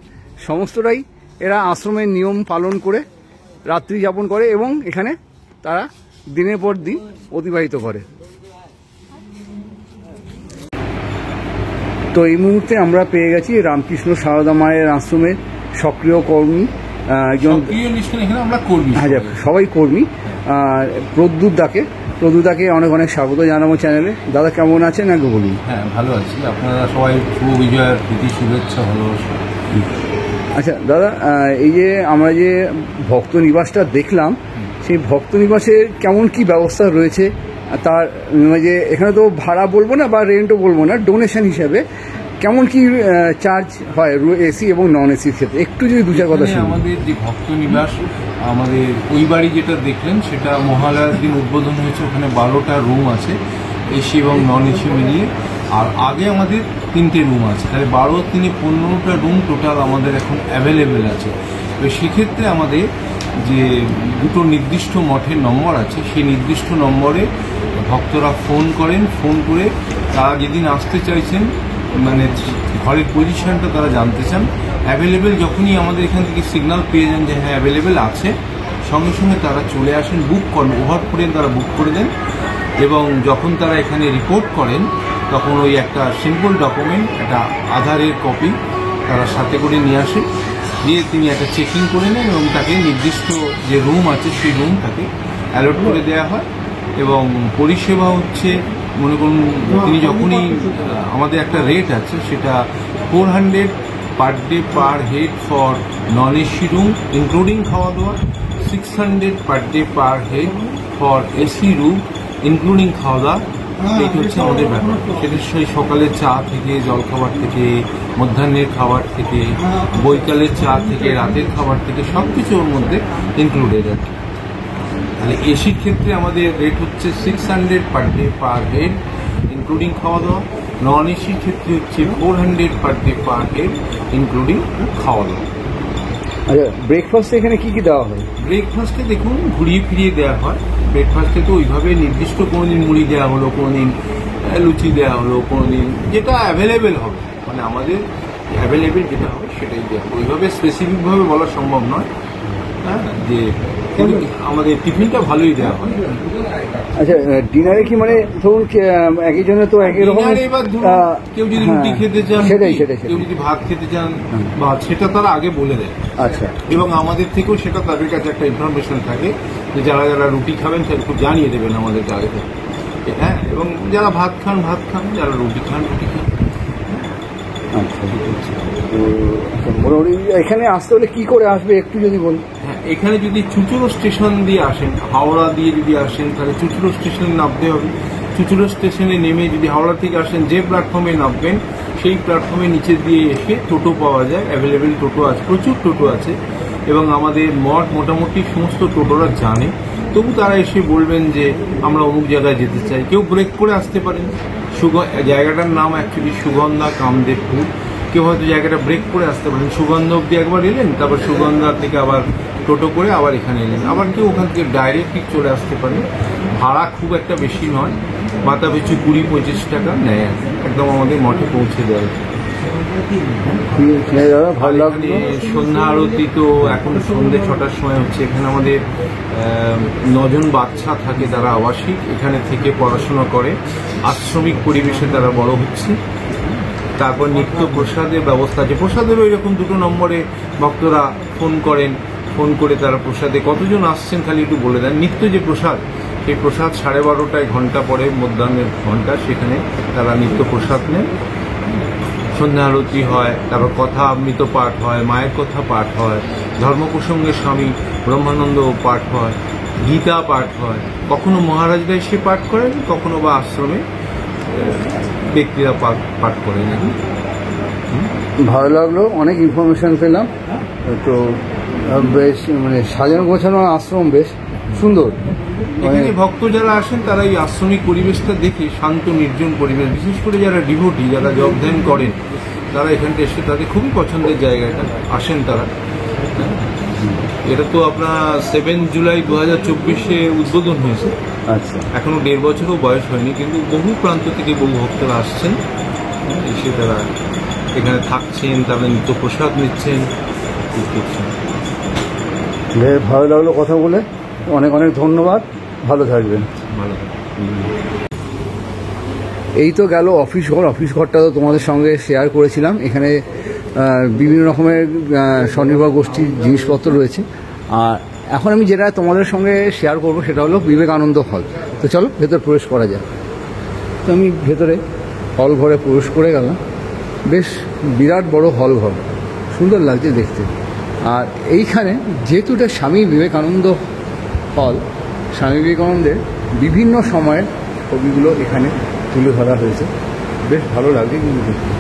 A: সমস্তটাই এরা আশ্রমের নিয়ম পালন করে রাত্রি যাপন করে এবং এখানে তারা দিনের পর দিন অতিবাহিত করে। তো এই মুহূর্তে আমরা পেয়ে গেছি রামকৃষ্ণ সারদা মায়ের আশ্রমের সক্রিয় কর্মী একজন, হ্যাঁ সবাই কর্মী, প্রদ্যুৎদাকে অনেক অনেক স্বাগত জানাবো চ্যানেলে। দাদা কেমন আছেন আগে বলুন।
B: হ্যাঁ, ভালো আছি। আপনারা সবাই শুভ বিজয়ার প্রীতি শুভেচ্ছা, ভালোবাসা।
A: আচ্ছা দাদা, এই যে আমরা যে ভক্ত নিবাসটা দেখলাম সেই ভক্তনিবাসের কেমন কি ব্যবস্থা রয়েছে, তার যে এখানে তো ভাড়া বলবো না বা রেন্টও বলবো না, ডোনেশন হিসাবে কেমন কি চার্জ হয় এসি এবং নন এসির ক্ষেত্রে, একটু যদি দু চার কথা শুনি।
B: আমাদের যে ভক্তনিবাস, আমাদের ওই বাড়ি যেটা দেখলেন সেটা মহালয়ার দিন উদ্বোধন হয়েছে। ওখানে 12টা রুম আছে, এসি এবং নন এসি মিলিয়ে। আর আগে আমাদের 3টে রুম আছে, তাহলে 12 3 15টা রুম টোটাল আমাদের এখন অ্যাভেলেবেল আছে। তো সেক্ষেত্রে আমাদের যে দুটো নির্দিষ্ট মঠের নম্বর আছে, সেই নির্দিষ্ট নম্বরে ভক্তরা ফোন করেন, ফোন করে তারা যেদিন আসতে চাইছেন, মানে ঘরের পজিশনটা তারা জানতে চান, অ্যাভেলেবেল যখনই আমাদের এখান থেকে সিগন্যাল পেয়ে যান যে হ্যাঁ অ্যাভেলেবেল আছে, সঙ্গে সঙ্গে তারা চলে আসেন, বুক করেন, ওভার করে তারা বুক করে দেন। এবং যখন তারা এখানে রিপোর্ট করেন তখন ওই একটা সিম্পল ডকুমেন্ট, একটা আধারের কপি তারা সাথে করে নিয়ে আসেন, দিয়ে তিনি একটা চেকিং করে নেন এবং তাকে নির্দিষ্ট যে রুম আছে সেই রুম তাকে অ্যালট করে দেওয়া হয়। এবং পরিষেবা হচ্ছে, মনে করুন তিনি যখনই, আমাদের একটা রেট আছে, সেটা 400 per day per head for non AC room including খাওয়া দাওয়া, 600 per day per head for AC room including খাওয়া দাওয়া। এইটা হচ্ছে আমাদের ব্যাপার। সেটা সেই সকালের চা থেকে, জলখাবার থেকে, মধ্যাহ্নের খাবার থেকে, বৈকালের চা থেকে, রাতের খাবার থেকে সব কিছু ওর মধ্যে ইনক্লুডেড আছে। তাহলে এসির ক্ষেত্রে আমাদের রেট হচ্ছে 600 per day per head including খাওয়া দাওয়া। নন এসির ক্ষেত্রে হচ্ছে 400 per day per head including খাওয়া দাওয়া।
A: আচ্ছা, ব্রেকফাস্ট এখানে কি কি দেওয়া হয়?
B: ব্রেকফাস্টে দেখুন ঘুরিয়ে ফিরিয়ে দেওয়া হয়। ব্রেকফাস্টে তো ওইভাবে নির্দিষ্ট কোনোদিন মুড়ি দেওয়া হলো, কোনোদিন লুচি দেওয়া হলো, কোনোদিন যেটা অ্যাভেলেবেল হবে, মানে আমাদের অ্যাভেলেবেল যেটা হবে সেটাই দেওয়া হবে। ওইভাবে স্পেসিফিকভাবে বলা সম্ভব নয়, হ্যাঁ, যে কিন্তু আমাদের টিফিনটা ভালোই দেওয়া হয়।
A: আচ্ছা, ডিনারে কি মানে ধরুন একই জন্য তো একই রকম,
B: এবার ধরুন কেউ যদি রুটি খেতে চান,
A: সেটাই
B: কেউ যদি ভাত খেতে চান, বা সেটা তারা আগে বলে দেয়।
A: আচ্ছা,
B: এবং আমাদের থেকেও সেটা তাদের কাছে একটা ইনফরমেশন থাকে যে যারা যারা রুটি খাবেন সেটা একটু জানিয়ে দেবেন আমাদেরকে আগে থেকে, হ্যাঁ। এবং যারা ভাত খান ভাত খান, যারা রুটি খান রুটি খান।
A: আচ্ছা, তো মোটামুটি এখানে আসতে হলে কি করে আসবে একটু যদি বলুন।
B: হ্যাঁ, এখানে যদি চুচুড়ো স্টেশন দিয়ে আসেন, হাওড়া দিয়ে যদি আসেন, তাহলে চুচুড়ো স্টেশনে নামতে হবে। চুচুড়ো স্টেশনে নেমে যদি হাওড়া থেকে আসেন, যে প্ল্যাটফর্মে নামবেন সেই প্ল্যাটফর্মে নিচে দিয়ে এসে টোটো পাওয়া যায়, অ্যাভেলেবেল টোটো আছে, প্রচুর টোটো আছে। এবং আমাদের মঠ মোটামুটি সমস্ত টোটোরা জানে, তবু তারা এসে বলবেন যে আমরা অমুক জায়গায় যেতে চাই। কেউ ব্রেক করে আসতে পারেন, জায়গাটার নাম অ্যাকচুয়ালি সুগন্ধা কামদেবপুর। কেউ হয়তো জায়গাটা ব্রেক করে আসতে পারেন, সুগন্ধা অব্দি একবার এলেন, তারপর সুগন্ধা থেকে আবার টোটো করে আবার এখানে এলেন। আবার কেউ ওখান থেকে ডাইরেক্টলি চলে আসতে পারেন। ভাড়া খুব একটা বেশি নয়, মাথা পিছু 20-25 টাকা নেয়, একদম আমাদের মঠে পৌঁছে দেওয়া।
A: ভালো লাগলো।
B: সন্ধ্যা আরতি তো এখন সন্ধ্যে 6টার সময় হচ্ছে। এখানে আমাদের 9 জন বাচ্চা থাকে, তারা আবাসিক, এখানে থেকে পড়াশোনা করে, আশ্রমিক পরিবেশে তারা বড় হচ্ছে। তারপর নিত্য প্রসাদের ব্যবস্থা আছে। প্রসাদেরও এরকম 2টো নম্বরে ভক্তরা ফোন করেন, ফোন করে তারা প্রসাদে কতজন আসছেন খালি একটু বলে দেন। নিত্য যে প্রসাদ, সেই প্রসাদ 12:30 ঘন্টা পরে, মধ্যাহ্নের ঘন্টা, সেখানে তারা নিত্য প্রসাদ নেন। সন্ধ্যা আরতি হয়, তারপর কথা অমৃত পাঠ হয়, মায়ের কথা পাঠ হয়, ধর্ম প্রসঙ্গে স্বামী ব্রহ্মানন্দ পাঠ হয়, গীতা পাঠ হয়। কখনো মহারাজরা এসে পাঠ করেন, কখনো বা আশ্রমে ব্যক্তিরা পাঠ করেন।
A: ভালো লাগলো, অনেক ইনফরমেশন পেলাম। তো বেশ মানে সাজানো গোছানো আশ্রম, বেশ সুন্দর।
B: এখানে ভক্ত যারা আসেন তারা এই আশ্রমিক পরিবেশটা দেখে, শান্ত নির্জন পরিবেশ, বিশেষ করে যারা ডিভোটি, যারা জপ ধ্যান করেন, তারা এখানটা এসে তাদের খুবই পছন্দের জায়গাটা আসেন তারা। এটা তো আপনার 7 জুলাই 2024-এ উদ্বোধন হয়েছে।
A: আচ্ছা,
B: এখনো 1.5 বছরও বয়স হয়নি, কিন্তু বহু প্রান্ত থেকে বহু ভক্তরা আসছেন, এসে তারা এখানে থাকছেন, তারা নিত্য প্রসাদ নিচ্ছেন, করছেন।
A: বেশ ভালো লাগলো কথা বলে, অনেক অনেক ধন্যবাদ, ভালো থাকবেন।
B: ভালো।
A: এই তো গেল অফিস ঘর। অফিস ঘরটা তো তোমাদের সঙ্গে শেয়ার করেছিলাম। এখানে বিভিন্ন রকমের স্বনির্ভর গোষ্ঠীর জিনিসপত্র রয়েছে। আর এখন আমি যেটা তোমাদের সঙ্গে শেয়ার করব সেটা হলো বিবেকানন্দ হল। তো চলো ভেতর প্রবেশ করা যায়। তো আমি ভেতরে হল ঘরে প্রবেশ করে গেলাম। বেশ বিরাট বড় হল ঘর, সুন্দর লাগছে দেখতে। আর এইখানে যেহেতু এটা স্বামী বিবেকানন্দ হল, স্বামী বিবেকানন্দের বিভিন্ন সময়ের ছবিগুলো এখানে তুলে ধরা হয়েছে। বেশ ভালো লাগে কিন্তু দেখতে।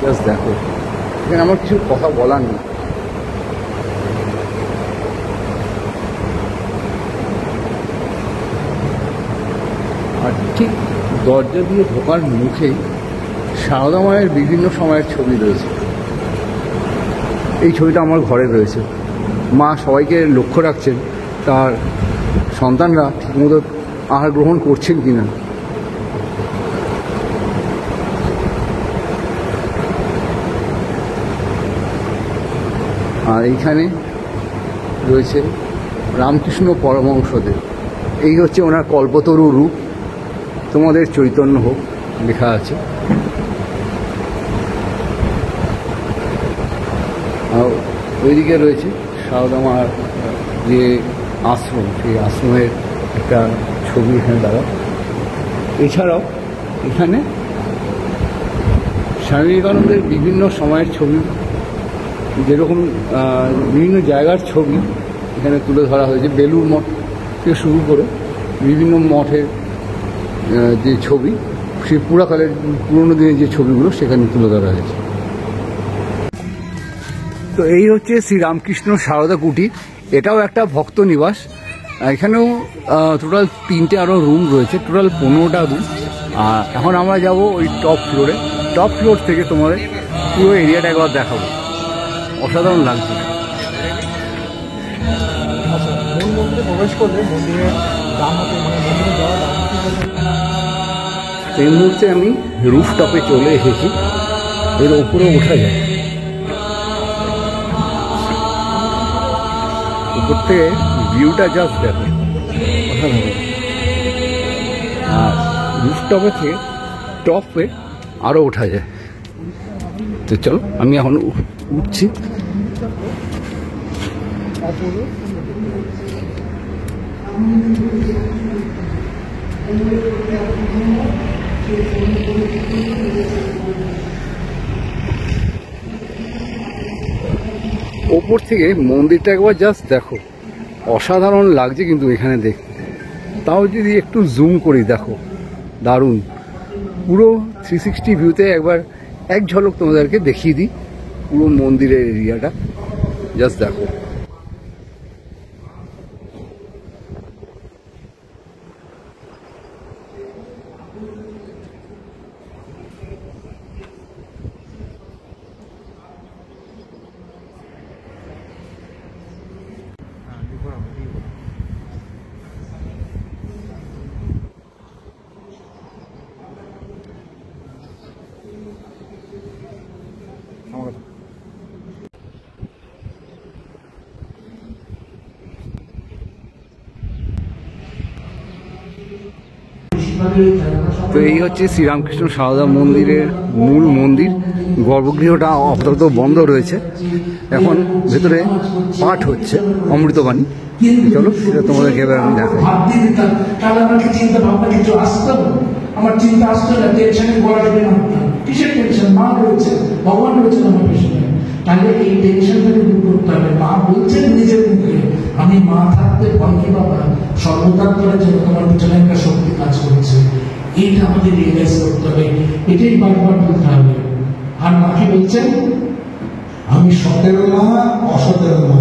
A: জাস্ট দেখো, এখানে আমার কিছু কথা বলার নেই। আর ঠিক দরজা দিয়ে ঢোকার মুখেই সারদা মায়ের বিভিন্ন সময়ের ছবি রয়েছে। এই ছবিটা আমার ঘরে রয়েছে। মা সবাইকে লক্ষ্য রাখছেন তার সন্তানরা ঠিকমতো আহার গ্রহণ করছেন কিনা। আর এইখানে রয়েছে রামকৃষ্ণ পরমহংসদেব। এই হচ্ছে ওনার কল্পতরু রূপ, তোমাদের চৈতন্য হোক লেখা আছে। আর ওইদিকে রয়েছে সারদা মার যে আশ্রম, সেই আশ্রমের একটা ছবি এখানে দাঁড়া। এছাড়াও এখানে স্বামী বিবেকানন্দের বিভিন্ন সময়ের ছবি, যেরকম বিভিন্ন জায়গার ছবি এখানে তুলে ধরা হয়েছে। বেলুড় মঠ থেকে শুরু করে বিভিন্ন মঠের যে ছবি, সেই পুরাকালের পুরনো দিনের যে ছবিগুলো সেখানে তুলে ধরা হয়েছে। তো এই হচ্ছে শ্রী রামকৃষ্ণ সারদা কুটির। এটাও একটা ভক্ত নিবাস। এখানেও টোটাল 3টে আরও রুম রয়েছে, টোটাল 15টা রুম। আর এখন আমরা যাব ওই টপ ফ্লোরে। টপ ফ্লোর থেকে তোমাদের পুরো এরিয়াটা একবার দেখাবো। অসাধারণ লাগছে।
C: মূল মন্দিরে প্রবেশ করলে মন্দিরের দাম হতে মন্দিরে যাওয়ার দাম
A: এই মুহূর্তে আমি রুফ টপে চলে এসেছি। এর ওপরে ওঠা যায়, উপর থেকে ভিউটা জাস্ট দেখো, অসাধারণ। আর রুফ টপে থেকে টপে আরও ওঠা যায়। তো চলো আমি এখন উঠছি। ওপর থেকে মন্দিরটা একবার জাস্ট দেখো, অসাধারণ লাগছে কিন্তু এখানে দেখতে। তাও যদি একটু জুম করি দেখো, দারুণ। পুরো 360 ভিউতে একবার এক ঝলক তোমাদেরকে দেখিয়ে দিই পুরো মন্দিরের এরিয়াটা, জাস্ট দেখো। তো এই হচ্ছে শ্রীরামকৃষ্ণ সারদা মন্দিরের মূল মন্দির। গর্ভগৃহটা আপাতত বন্ধ রয়েছে, এখন ভেতরে পাঠ হচ্ছে অমৃতবাণী। চলো সেটা তোমাদেরকে এবার আমি দেখাই।
C: আমার চিন্তা আসতো না, টেনশনে গলা টিপে মারতাম। কিসের টেনশন? মা রয়েছে, ভগবান রয়েছেন আমার পেছনে। তাহলে এই টেনশনটাকে দূর করতে হবে। মা বলছেন নিজের মুখে, আমি মা থাকতে ভয় কি বাবা, সর্বতাত্মার জন্য তোমার পিছনে একটা শক্তি কাজ করছে। এইটা আমাদের রিয়েলাইজ করতে হবে, এটাই বারবার বলতে হবে। আর মা কি বলছেন? আমি সতেরো মা, অসতেরো মা।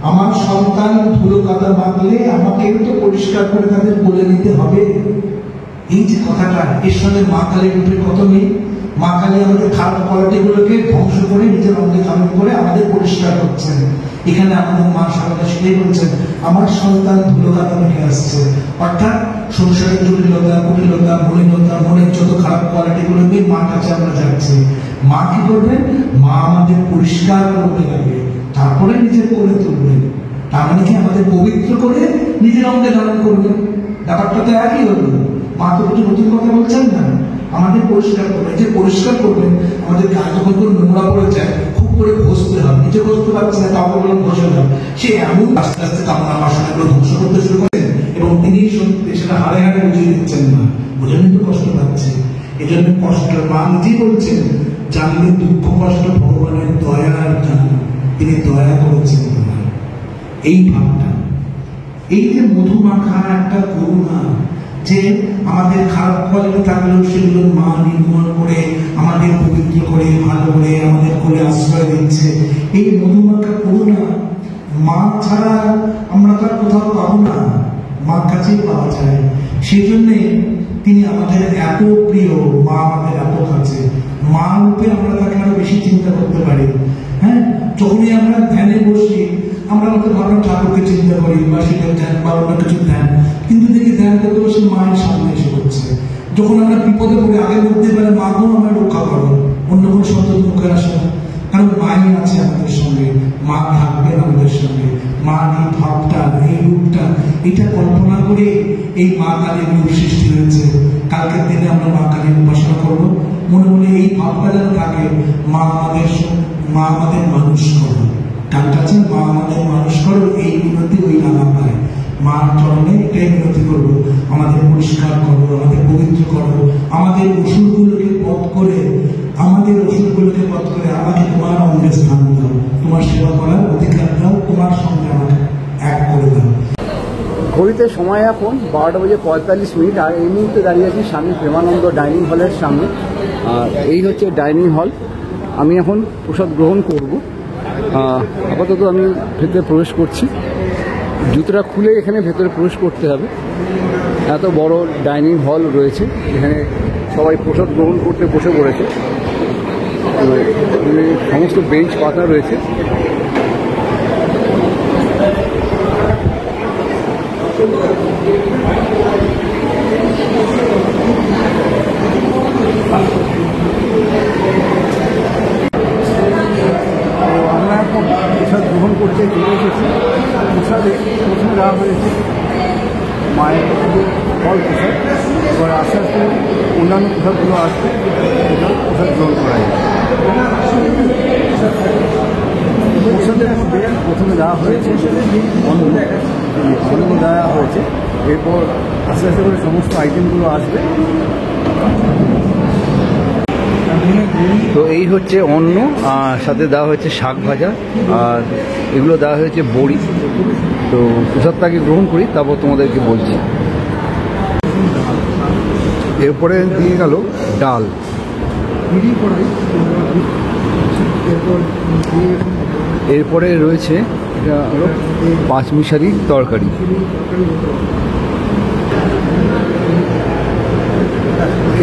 C: আমার সন্তান ধুলো কাদা মাখলে আমাকেও তো পরিষ্কার করে তাদের বলে নিতে হবে। এই যে কথাটা, এর সঙ্গে মা কালী রূপের কত নেই। মা কালী আমাদের খারাপ কোয়ালিটিগুলোকে ধ্বংস করে নিজের অঙ্গে ধারণ করে আমাদের পরিষ্কার করছেন। এখানে আমাদের মা সারদা সেটাই বলছেন, আমার সন্তান ধুলো কাদা মেখে আসছে। অর্থাৎ সংসারের জটিলতা, কুটিলতা, মলিনতা, মনের যত খারাপ কোয়ালিটিগুলোকে মা কাছে আমরা যাচ্ছি। মা কি করবেন? মা আমাদের পরিষ্কার করতে লাগে, তারপরে নিজের করে তুলবেন। তার মানে কি আমাদের পবিত্র করে নিজের অঙ্গে ধারণ করবেন। ব্যাপারটা তো একই হলো। মা তো কিছু নতুন কথা বলছেন না, আমাদের পরিষ্কার করবেন। যে পরিষ্কার করবেন, আমাদের গায়ে যখন কোনো নোংরা পড়ে যায় খুব করে ঘষতে হবে। নিজে ঘষতে পারছে না, কাউকে বললাম ঘষে দাও। সে এমন আস্তে আস্তে কামনা বাসনাগুলো ধ্বংস করতে শুরু করেন এবং তিনি সেটা হাড়ে হাড়ে বুঝিয়ে দিচ্ছেন না। বুঝে কিন্তু কষ্ট পাচ্ছে। এই জন্য কষ্ট মা নিজেই বলছেন, জানলে দুঃখ কষ্ট ভগবানের দয়ার দান, তিনি দয়া করেছেন তোমার। এই ভাবটা, এই যে মধুমাখা একটা করুণা, যে আমাদের খারাপ কোয়ালিটি থাকলেও সেগুলো মা নির্মূল করে আমাদের পবিত্র করে ভালো করে আমাদের কোলে আশ্রয় দিচ্ছে, এই মধুমাখা করুণা মা ছাড়া আমরা তো আর কোথাও পাবো না, মার কাছেই পাওয়া যায়। সেই জন্যে তিনি আমাদের এত প্রিয়, মা আমাদের এত কাছে, মা রূপে আমরা তাকে আরো বেশি চিন্তা করতে পারি। হ্যাঁ, যখনই আমরা ধ্যানে বসি আমরা হয়তো ভাবনা ঠাকুরকে চিন্তা করি বা শিবের ধ্যান বা অন্য কিছু ধ্যান, কিন্তু দেখি ধ্যান করতে বসে মায়ের সামনে এসে করছে। যখন আমরা বিপদে পড়ে আগে বলতে পারে মা গো আমায় রক্ষা করো, অন্য কোনো শব্দ মুখে আসে না, কারণ মাই আছে আমাদের সঙ্গে, মা থাকবেন আমাদের সঙ্গে। মা এই ভাবটা, এই রূপটা, এটা কল্পনা করে এই মা কালীর রূপ সৃষ্টি হয়েছে। কালকের দিনে আমরা মা কালীর উপাসনা করবো, মনে মনে এই ভাবটা যেন থাকে, মা আমাদের মানুষ করো। গানটা আছে, মা আমাদের মানুষ করো, এই মিনতি ওই নানা পায়। মার চরণে এটাই মিনতি করবো, আমাদের পরিষ্কার করো, আমাদের পবিত্র করো, আমাদের অসুরগুলোকে বধ করে আমাকে তোমার অঙ্গে স্থান দাও, তোমার সেবা করার অধিকার দাও, তোমার সঙ্গে আমাকে এক করে দাও।
A: ঘড়িতে সময় এখন 12:45, আর এই মুহূর্তে দাঁড়িয়ে আছি স্বামী প্রেমানন্দ ডাইনিং হলের সামনে। আর এই হচ্ছে ডাইনিং হল। আমি এখন প্রসাদ গ্রহণ করব। আপাতত আমি ভেতরে প্রবেশ করছি। জুতোটা খুলে এখানে ভেতরে প্রবেশ করতে হবে। এত বড় ডাইনিং হল রয়েছে, এখানে সবাই প্রসাদ গ্রহণ করতে বসে পড়েছে। সমস্ত বেঞ্চ পাতা রয়েছে। আমরা এখন প্রসাদ গ্রহণ করতে চলে এসেছি। প্রসাদে প্রথমে দেওয়া হয়েছে মায়ের ফল প্রসাদ, এবার আস্তে আস্তে অন্যান্য প্রসাদগুলো আসবে, প্রসাদ গ্রহণ করা যায়। প্রসাদের মধ্যে প্রথমে দেওয়া হয়েছে অন্ন দেওয়া হয়েছে, এরপর আস্তে আস্তে করে সমস্ত আইটেমগুলো আসবে। তো এই হচ্ছে অন্ন, আর সাথে দেওয়া হয়েছে শাক ভাজা, আর এগুলো দেওয়া হয়েছে বড়ি। তো প্রসাদটাকে গ্রহণ করি, তারপর তোমাদেরকে বলছি। এরপরে দিয়ে গেল ডাল, এরপরে রয়েছে এটা হলো পাঁচমিশালি তরকারি।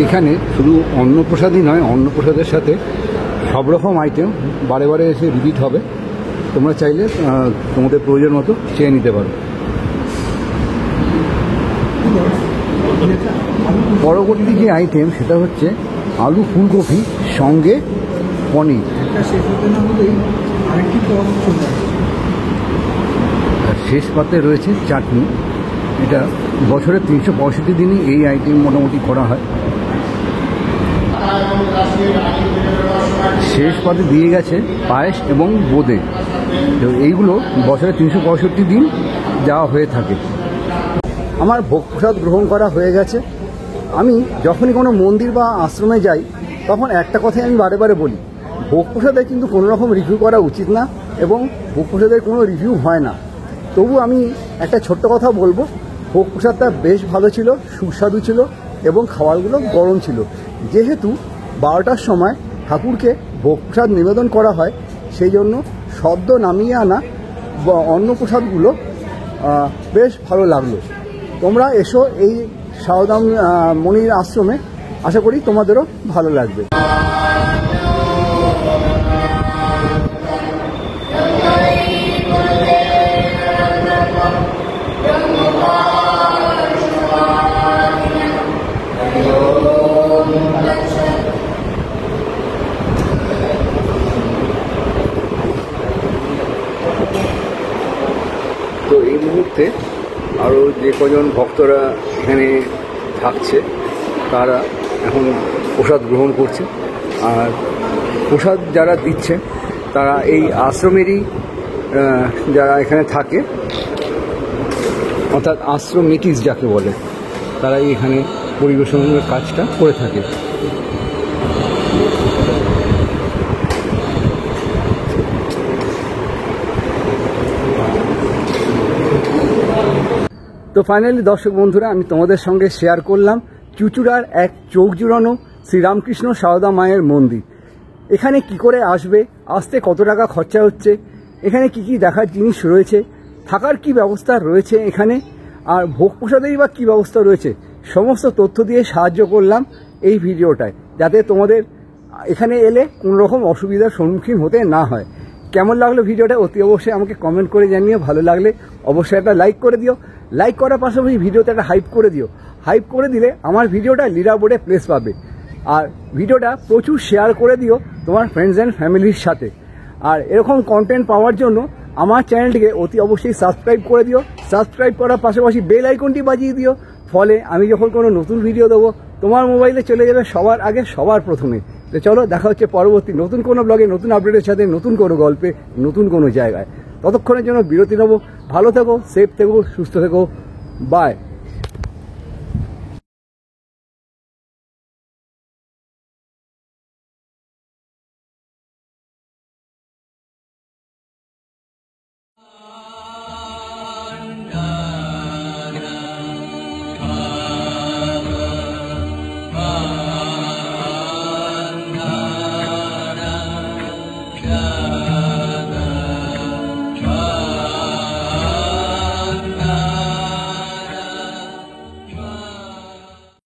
A: এখানে শুধু অন্নপ্রসাদই নয়, অন্নপ্রসাদের সাথে সব রকম আইটেম বারে বারে এসে রিপিট হবে। তোমরা চাইলে তোমাদের প্রয়োজন মতো চেয়ে নিতে পারো। পরবর্তী যে আইটেম সেটা হচ্ছে আলু ফুলকপি সঙ্গে পনির। শেষ পাতে রয়েছে চাটনি। এটা বছরে 365 দিনই এই আইটেম মোটামুটি করা হয়। শেষ পাতে দিয়ে গেছে পায়েস এবং বোঁদে। তো এইগুলো বছরে 365 দিন যাওয়া হয়ে থাকে। আমার ভোগ প্রসাদ গ্রহণ করা হয়ে গেছে। আমি যখনই কোনো মন্দির বা আশ্রমে যাই তখন একটা কথাই আমি বারে বারে বলি, ভোগ প্রসাদের কিন্তু কোনো রকম রিভিউ করা উচিত না, এবং ভোগ প্রসাদের কোনো রিভিউ হয় না। তবু আমি একটা ছোট্ট কথা বলবো, ভোগ প্রসাদটা বেশ ভালো ছিল, সুস্বাদু ছিল, এবং খাবারগুলো গরম ছিল। যেহেতু 12টার সময় ঠাকুরকে ভোগ প্রসাদ নিবেদন করা হয়, সেই জন্য সদ্য নামিয়ে আনা অন্নপ্রসাদগুলো বেশ ভালো লাগলো। তোমরা এসো এই সারদাম মনির আশ্রমে, আশা করি তোমাদেরও ভালো লাগবে। তো এই মুহূর্তে আরও যে কজন ভক্তরা এখানে থাকছে তারা এখন প্রসাদ গ্রহণ করছে। আর প্রসাদ যারা দিচ্ছে তারা এই আশ্রমেরই যারা এখানে থাকে, অর্থাৎ আশ্রমিটিস যাকে বলে, তারাই এখানে পরিবেশনের কাজটা করে থাকে। তো ফাইনালি দর্শক বন্ধুরা, আমি তোমাদের সঙ্গে শেয়ার করলাম চুঁচুড়ার এক চোখ জুড়ানো শ্রীরামকৃষ্ণ সারদা মায়ের মন্দির। এখানে কি করে আসবে, আসতে কত টাকা খরচা হচ্ছে, এখানে কি কি দেখার জিনিস রয়েছে, থাকার কি ব্যবস্থা রয়েছে এখানে, আর ভোগ প্রসাদেরই বা কী ব্যবস্থা রয়েছে, সমস্ত তথ্য দিয়ে সাহায্য করলাম এই ভিডিওটায়, যাতে তোমাদের এখানে এলে কোনো রকম অসুবিধার সম্মুখীন হতে না হয়। কেমন লাগলো ভিডিওটা অতি অবশ্যই আমাকে কমেন্ট করে জানিও। ভালো লাগলে অবশ্যই একটা লাইক করে দিও। লাইক করার পাশাপাশি ভিডিওতে একটা হাইপ করে দিও। হাইপ করে দিলে আমার ভিডিওটা লিডার বোর্ডে প্লেস পাবে। আর ভিডিওটা প্রচুর শেয়ার করে দিও তোমার ফ্রেন্ডস অ্যান্ড ফ্যামিলির সাথে। আর এরকম কন্টেন্ট পাওয়ার জন্য আমার চ্যানেলটিকে অতি অবশ্যই সাবস্ক্রাইব করে দিও। সাবস্ক্রাইব করার পাশাপাশি বেল আইকনটি বাজিয়ে দিও, ফলে আমি যখন কোনো নতুন ভিডিও দেবো তোমার মোবাইলে চলে যাবে সবার আগে, সবার প্রথমে। তো চলো, দেখা হচ্ছে পরবর্তী নতুন কোনো ব্লগে, নতুন আপডেটের সাথে, নতুন কোনো গল্পে, নতুন কোনো জায়গায়। ততক্ষণের জন্য বিরতি নেবো। ভালো থেকো, সেফ থেকো, সুস্থ থেকো। বাই।